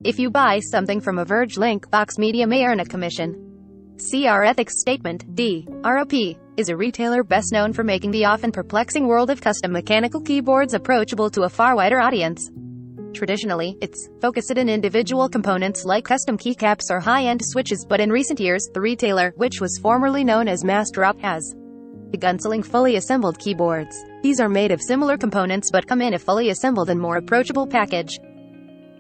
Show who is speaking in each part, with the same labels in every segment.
Speaker 1: If you buy something from a Verge link, Vox Media may earn a commission. See our ethics statement. D. ROP is a retailer best known for making the often perplexing world of custom mechanical keyboards approachable to a far wider audience. Traditionally, it's focused on individual components like custom keycaps or high-end switches, but in recent years, the retailer, which was formerly known as Mass Drop, has begun selling fully assembled keyboards. These are made of similar components but come in a fully assembled and more approachable package.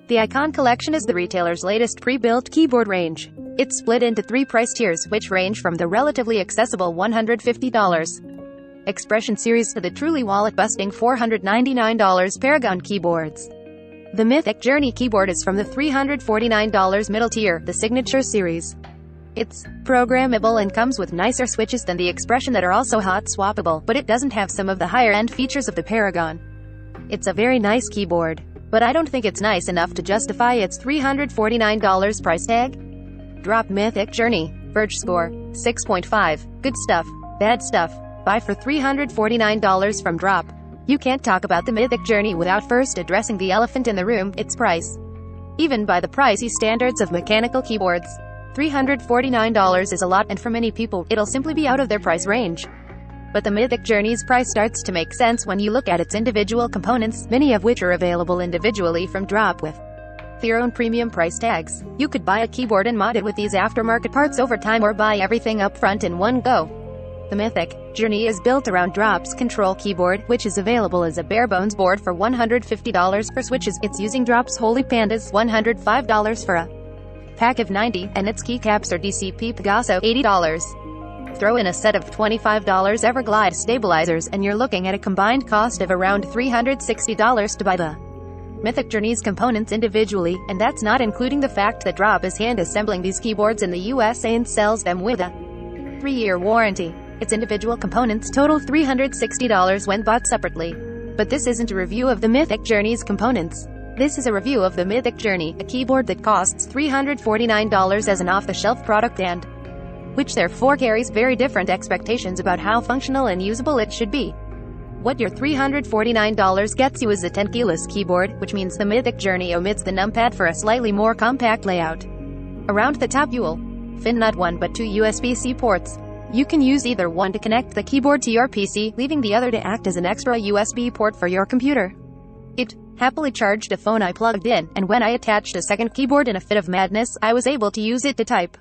Speaker 1: The Icon Collection is the retailer's latest pre-built keyboard range. It's split into 3 price tiers, which range from the relatively accessible $150 Expression series to the truly wallet-busting $499 Paragon keyboards. The Mythic Journey keyboard is from the $349 middle tier, the Signature series. It's programmable and comes with nicer switches than the Expression that are also hot swappable, but it doesn't have some of the higher-end features of the Paragon. It's a very nice keyboard, but I don't think it's nice enough to justify its $349 price tag. Drop Mythic Journey. Verge score, 6.5. Good stuff. Bad stuff. Buy for $349 from Drop. You can't talk about the Mythic Journey without first addressing the elephant in the room, its price. Even by the pricey standards of mechanical keyboards, $349 is a lot, and for many people, it'll simply be out of their price range. But the Mythic Journey's price starts to make sense when you look at its individual components, many of which are available individually from Drop with their own premium price tags. You could buy a keyboard and mod it with these aftermarket parts over time, or buy everything up front in one go. The Mythic Journey is built around Drop's Control keyboard, which is available as a bare-bones board for $150 for switches. It's using Drop's Holy Panda's $105 for a pack of 90, and its keycaps are DCP Pegaso, $80. Throw in a set of $25 Everglide stabilizers, and you're looking at a combined cost of around $360 to buy the Mythic Journey's components individually, and that's not including the fact that Drop is hand-assembling these keyboards in the USA and sells them with a 3-year warranty. Its individual components total $360 when bought separately. But this isn't a review of the Mythic Journey's components. This is a review of the Mythic Journey, a keyboard that costs $349 as an off-the-shelf product and which therefore carries very different expectations about how functional and usable it should be. What your $349 gets you is a 10-keyless keyboard, which means the Mythic Journey omits the numpad for a slightly more compact layout. Around the top you'll find not one but 2 USB-C ports. You can use either one to connect the keyboard to your PC, leaving the other to act as an extra USB port for your computer. It happily charged a phone I plugged in, and when I attached a second keyboard in a fit of madness, I was able to use it to type.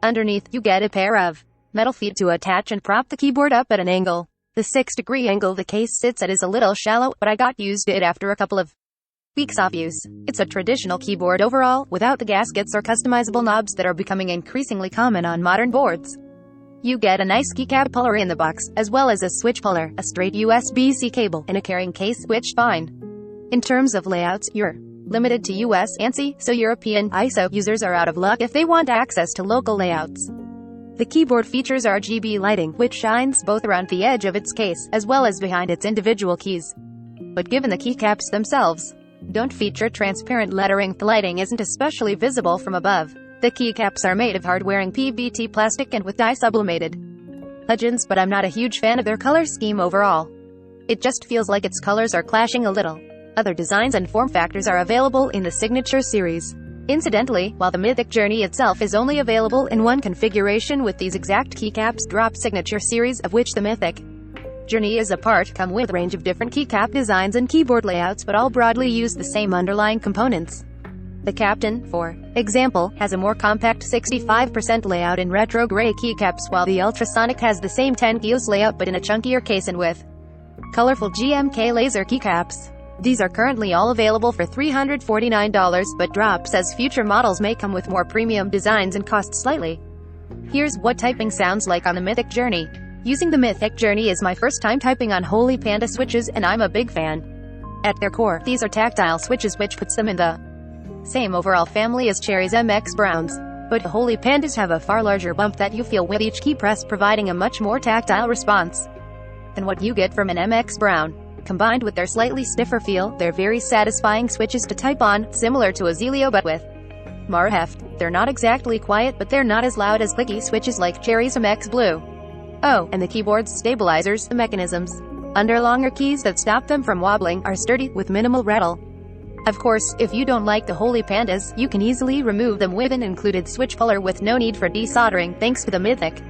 Speaker 1: Underneath, you get a pair of metal feet to attach and prop the keyboard up at an angle. The 6-degree angle the case sits at is a little shallow, but I got used to it after a couple of weeks of use. It's a traditional keyboard overall, without the gaskets or customizable knobs that are becoming increasingly common on modern boards. You get a nice keycap puller in the box, as well as a switch puller, a straight USB-C cable, and a carrying case, which fine. In terms of layouts, you're limited to US ANSI, so European ISO users are out of luck if they want access to local layouts. The keyboard features RGB lighting, which shines both around the edge of its case, as well as behind its individual keys. But given the keycaps themselves don't feature transparent lettering, the lighting isn't especially visible from above. The keycaps are made of hard-wearing PBT plastic and with dye sublimated legends, but I'm not a huge fan of their color scheme overall. It just feels like its colors are clashing a little. Other designs and form factors are available in the Signature series. Incidentally, while the Mythic Journey itself is only available in one configuration with these exact keycaps, Drop Signature series, of which the Mythic Journey is a part, come with a range of different keycap designs and keyboard layouts, but all broadly use the same underlying components. The Captain, for example, has a more compact 65% layout in retro gray keycaps, while the Ultrasonic has the same 10 keys layout but in a chunkier case and with colorful GMK laser keycaps. These are currently all available for $349, but Drop says future models may come with more premium designs and cost slightly. Here's what typing sounds like on the Mythic Journey. Using the Mythic Journey is my first time typing on Holy Panda switches, and I'm a big fan. At their core, these are tactile switches, which puts them in the same overall family as Cherry's MX Browns. But Holy Pandas have a far larger bump that you feel with each key press, providing a much more tactile response than what you get from an MX Brown. Combined with their slightly stiffer feel, they're very satisfying switches to type on, similar to a Zelio but with more heft. They're not exactly quiet, but they're not as loud as clicky switches like Cherry's MX Blue. Oh, and the keyboard's stabilizers, the mechanisms under longer keys that stop them from wobbling, are sturdy, with minimal rattle. Of course, if you don't like the holy pandas, you can easily remove them with an included switch puller with no need for desoldering thanks to the Mythic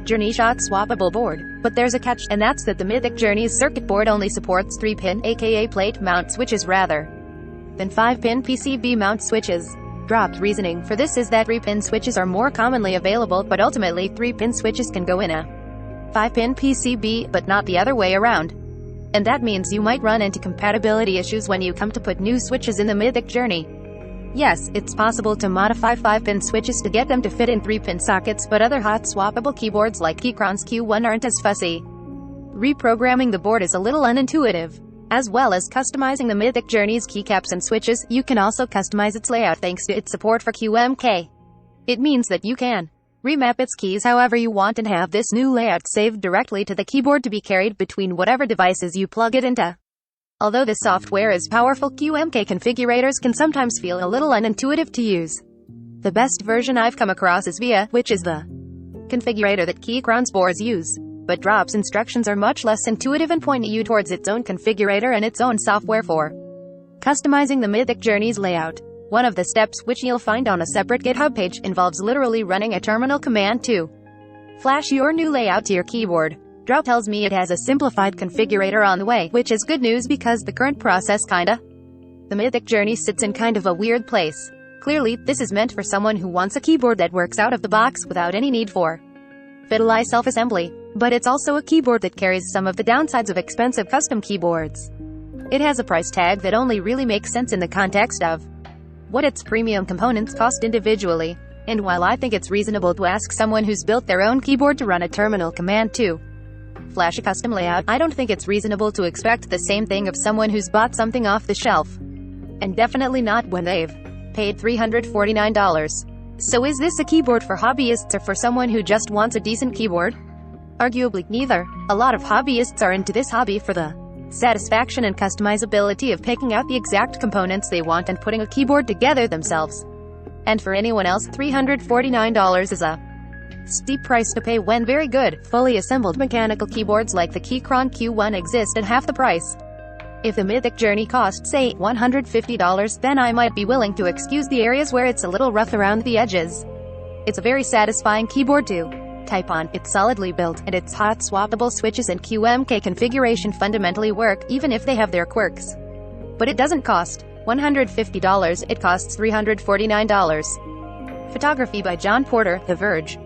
Speaker 1: Journey shot swappable board. But there's a catch, and that's that the Mythic Journey's circuit board only supports 3-pin, aka plate mount switches rather than 5-pin PCB mount switches. Dropped reasoning for this is that 3-pin switches are more commonly available, but ultimately 3-pin switches can go in a 5-pin PCB, but not the other way around. And that means you might run into compatibility issues when you come to put new switches in the Mythic Journey. Yes, it's possible to modify 5-pin switches to get them to fit in 3-pin sockets, but other hot swappable keyboards like Keychron's Q1 aren't as fussy. Reprogramming the board is a little unintuitive. As well as customizing the Mythic Journey's keycaps and switches, you can also customize its layout thanks to its support for QMK. It means that you can remap its keys however you want and have this new layout saved directly to the keyboard to be carried between whatever devices you plug it into. Although this software is powerful, QMK configurators can sometimes feel a little unintuitive to use. The best version I've come across is VIA, which is the configurator that Keychron's boards use. But Drop's instructions are much less intuitive and point you towards its own configurator and its own software for customizing the Mythic Journey's layout. One of the steps, which you'll find on a separate GitHub page, involves literally running a terminal command to flash your new layout to your keyboard. Drop tells me it has a simplified configurator on the way, which is good news because the current process the Mythic Journey sits in kind of a weird place. Clearly, this is meant for someone who wants a keyboard that works out of the box without any need for fiddly self-assembly. But it's also a keyboard that carries some of the downsides of expensive custom keyboards. It has a price tag that only really makes sense in the context of what its premium components cost individually. And while I think it's reasonable to ask someone who's built their own keyboard to run a terminal command to flash a custom layout, I don't think it's reasonable to expect the same thing of someone who's bought something off the shelf. And definitely not when they've paid $349. So is this a keyboard for hobbyists or for someone who just wants a decent keyboard? Arguably, neither. A lot of hobbyists are into this hobby for the satisfaction and customizability of picking out the exact components they want and putting a keyboard together themselves. And for anyone else, $349 is a steep price to pay when very good, fully assembled mechanical keyboards like the Keychron Q1 exist at half the price. If the Mythic Journey cost, say, $150, then I might be willing to excuse the areas where it's a little rough around the edges. It's a very satisfying keyboard to type on, it's solidly built, and its hot swappable switches and QMK configuration fundamentally work, even if they have their quirks. But it doesn't cost $150, it costs $349. Photography by John Porter, The Verge.